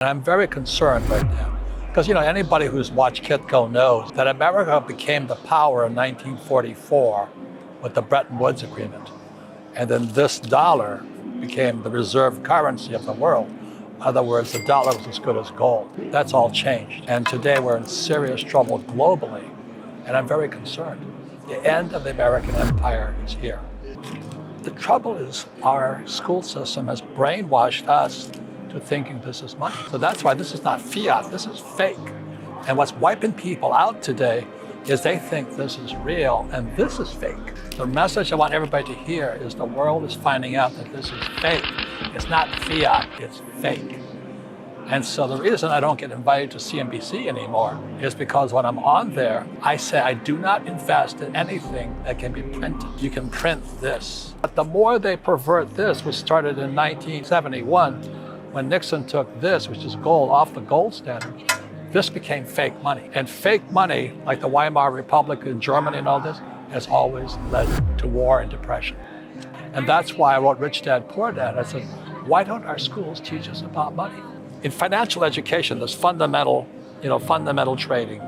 And I'm very concerned right now because, anybody who's watched 𝐃𝐈𝐒𝐂𝐋𝐀𝐈𝐌𝐄𝐑 knows that America became the power in 1944 with the Bretton Woods Agreement. And then this dollar became the reserve currency of the world. In other words, the dollar was as good as gold. That's all changed. And today we're in serious trouble globally. And I'm very concerned. The end of the American empire is here. The trouble is our school system has brainwashed us to thinking this is money. So that's why this is not fiat, this is fake. And what's wiping people out today is they think this is real and this is fake. The message I want everybody to hear is the world is finding out that this is fake. It's not fiat, it's fake. And so the reason I don't get invited to CNBC anymore is because when I'm on there, I say I do not invest in anything that can be printed. You can print this. But the more they pervert this, which started in 1971, when Nixon took this, which is gold, off the gold standard, this became fake money. And fake money, like the Weimar Republic in Germany and all this, has always led to war and depression. And that's why I wrote Rich Dad, Poor Dad. I said, why don't our schools teach us about money? In financial education, there's fundamental trading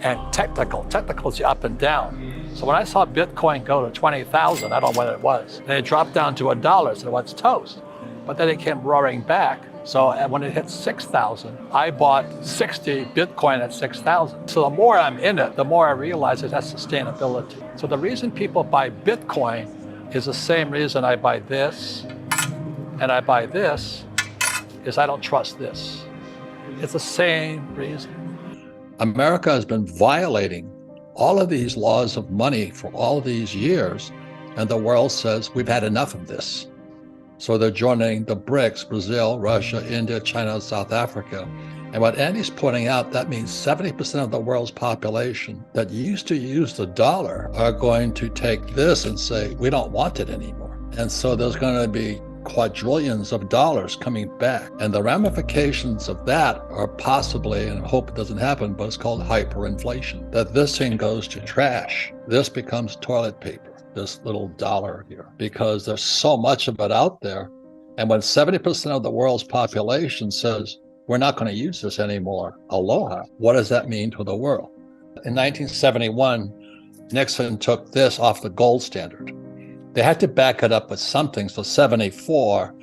and technical. Technical is the up and down. So when I saw Bitcoin go to 20,000, I don't know when it was, and it dropped down to $1, I said, what's toast? But then it came roaring back. So when it hit 6,000, I bought 60 Bitcoin at 6,000. So the more I'm in it, the more I realize it has sustainability. So the reason people buy Bitcoin is the same reason I buy this and I buy this, is I don't trust this. It's the same reason. America has been violating all of these laws of money for all these years, and the world says we've had enough of this. So they're joining the BRICS, Brazil, Russia, India, China, South Africa. And what Andy's pointing out, that means 70% of the world's population that used to use the dollar are going to take this and say, we don't want it anymore. And so there's going to be quadrillions of dollars coming back. And the ramifications of that are possibly, and I hope it doesn't happen, but it's called hyperinflation, that this thing goes to trash. This becomes toilet paper, this little dollar here, because there's so much of it out there. And when 70% of the world's population says, we're not going to use this anymore, aloha, what does that mean to the world? In 1971, Nixon took this off the gold standard. They had to back it up with something. So 74,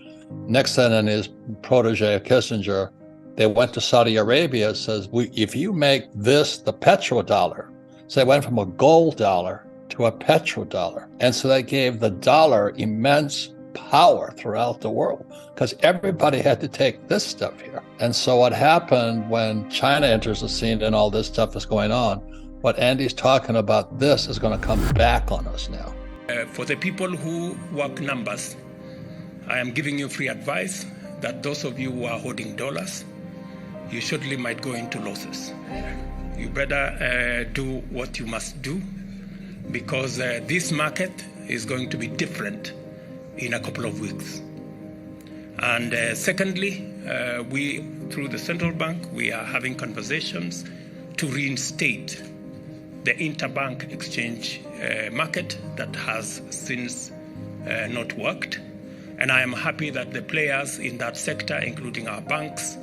Nixon and his protege Kissinger, they went to Saudi Arabia, says, if you make this the petrodollar, so they went from a gold dollar to a petrodollar. And so they gave the dollar immense power throughout the world because everybody had to take this stuff here. And so what happened when China enters the scene and all this stuff is going on, what Andy's talking about, this is going to come back on us now. For the people who work numbers, I am giving you free advice that those of you who are holding dollars, you surely might go into losses. You better do what you must do because this market is going to be different in a couple of weeks. And secondly, we, through the central bank, we are having conversations to reinstate the interbank exchange market that has since not worked. And I am happy that the players in that sector, including our banks,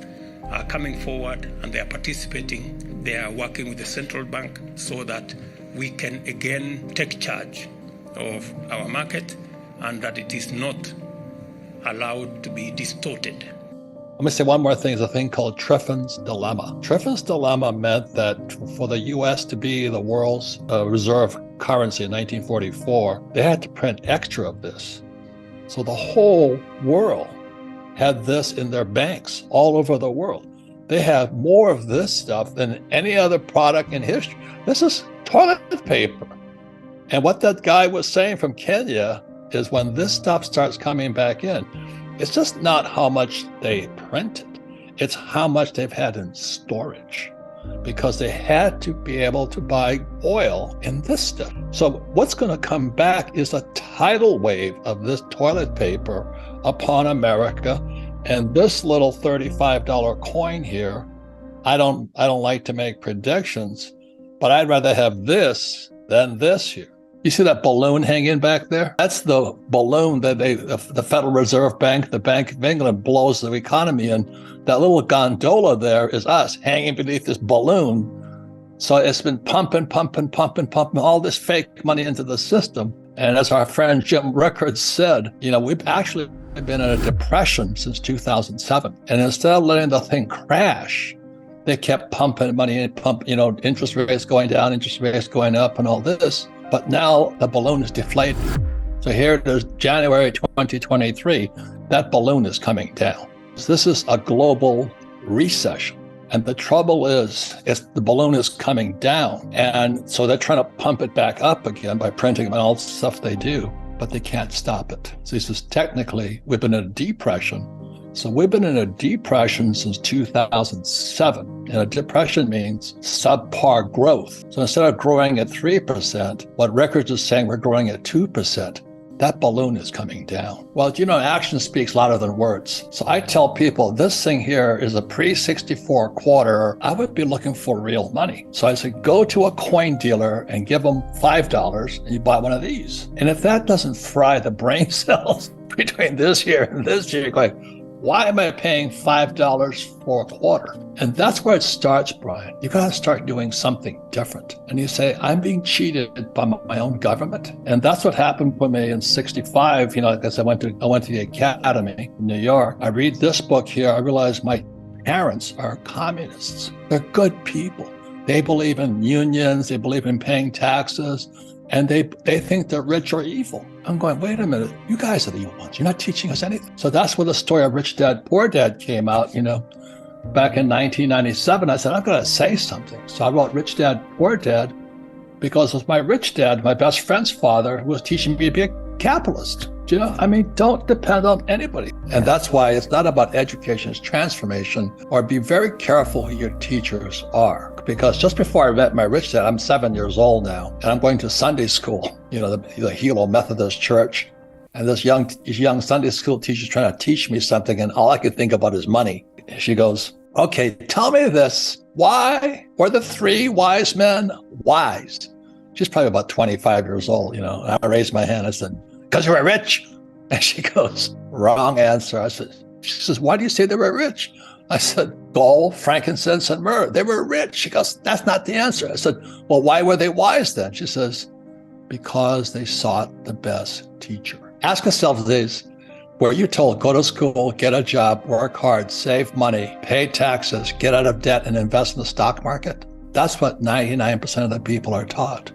are coming forward and they are participating. They are working with the central bank so that we can again take charge of our market and that it is not allowed to be distorted. Let me say one more thing. There's a thing called Triffin's Dilemma. Triffin's Dilemma meant that for the U.S. to be the world's reserve currency in 1944, they had to print extra of this. So the whole world had this in their banks all over the world. They have more of this stuff than any other product in history. This is toilet paper. And what that guy was saying from Kenya is when this stuff starts coming back in, it's just not how much they printed, it's how much they've had in storage because they had to be able to buy oil in this stuff. So what's going to come back is a tidal wave of this toilet paper upon America. And this little $35 coin here, I don't like to make predictions, but I'd rather have this than this here. You see that balloon hanging back there? That's the balloon that the Federal Reserve Bank, the Bank of England, blows the economy in. That little gondola there is us hanging beneath this balloon. So it's been pumping all this fake money into the system. And as our friend Jim Rickards said, we've actually been in a depression since 2007. And instead of letting the thing crash, they kept pumping money in, interest rates going down, interest rates going up and all this. But now the balloon is deflated. So here it is, January 2023, that balloon is coming down. So this is a global recession. And the trouble is the balloon is coming down. And so they're trying to pump it back up again by printing and all the stuff they do, but they can't stop it. So he says, technically, we've been in a depression. So we've been in a depression since 2007. And a depression means subpar growth. So instead of growing at 3%, what Rickards is saying we're growing at 2%. That balloon is coming down. Well, action speaks louder than words. So I tell people this thing here is a pre-64 quarter. I would be looking for real money. So I said, go to a coin dealer and give them $5 and you buy one of these. And if that doesn't fry the brain cells between this year and this year, you're going, why am I paying $5 for a quarter? And that's where it starts, Brian. You got to start doing something different. And you say, I'm being cheated by my own government. And that's what happened with me in 65. Because I went to the academy in New York. I read this book here. I realize my parents are communists. They're good people. They believe in unions. They believe in paying taxes. And they think they're rich or evil. I'm going, wait a minute, you guys are the evil ones. You're not teaching us anything. So that's where the story of Rich Dad, Poor Dad came out, back in 1997. I said, I'm going to say something. So I wrote Rich Dad, Poor Dad, because it was my rich dad, my best friend's father, who was teaching me to be a capitalist. Don't depend on anybody. And that's why it's not about education, it's transformation, or be very careful who your teachers are. Because just before I met my rich dad, I'm 7 years old now, and I'm going to Sunday school, the Hilo Methodist Church. And this young Sunday school teacher's trying to teach me something, and all I could think about is money. She goes, okay, tell me this. Why were the three wise men wise? She's probably about 25 years old, And I raised my hand. I said, because they were rich. And she goes, wrong answer. She says, why do you say they were rich? I said, gold, frankincense, and myrrh. They were rich. She goes, that's not the answer. I said, well, why were they wise then? She says, because they sought the best teacher. Ask yourself this, were you told, go to school, get a job, work hard, save money, pay taxes, get out of debt, and invest in the stock market? That's what 99% of the people are taught.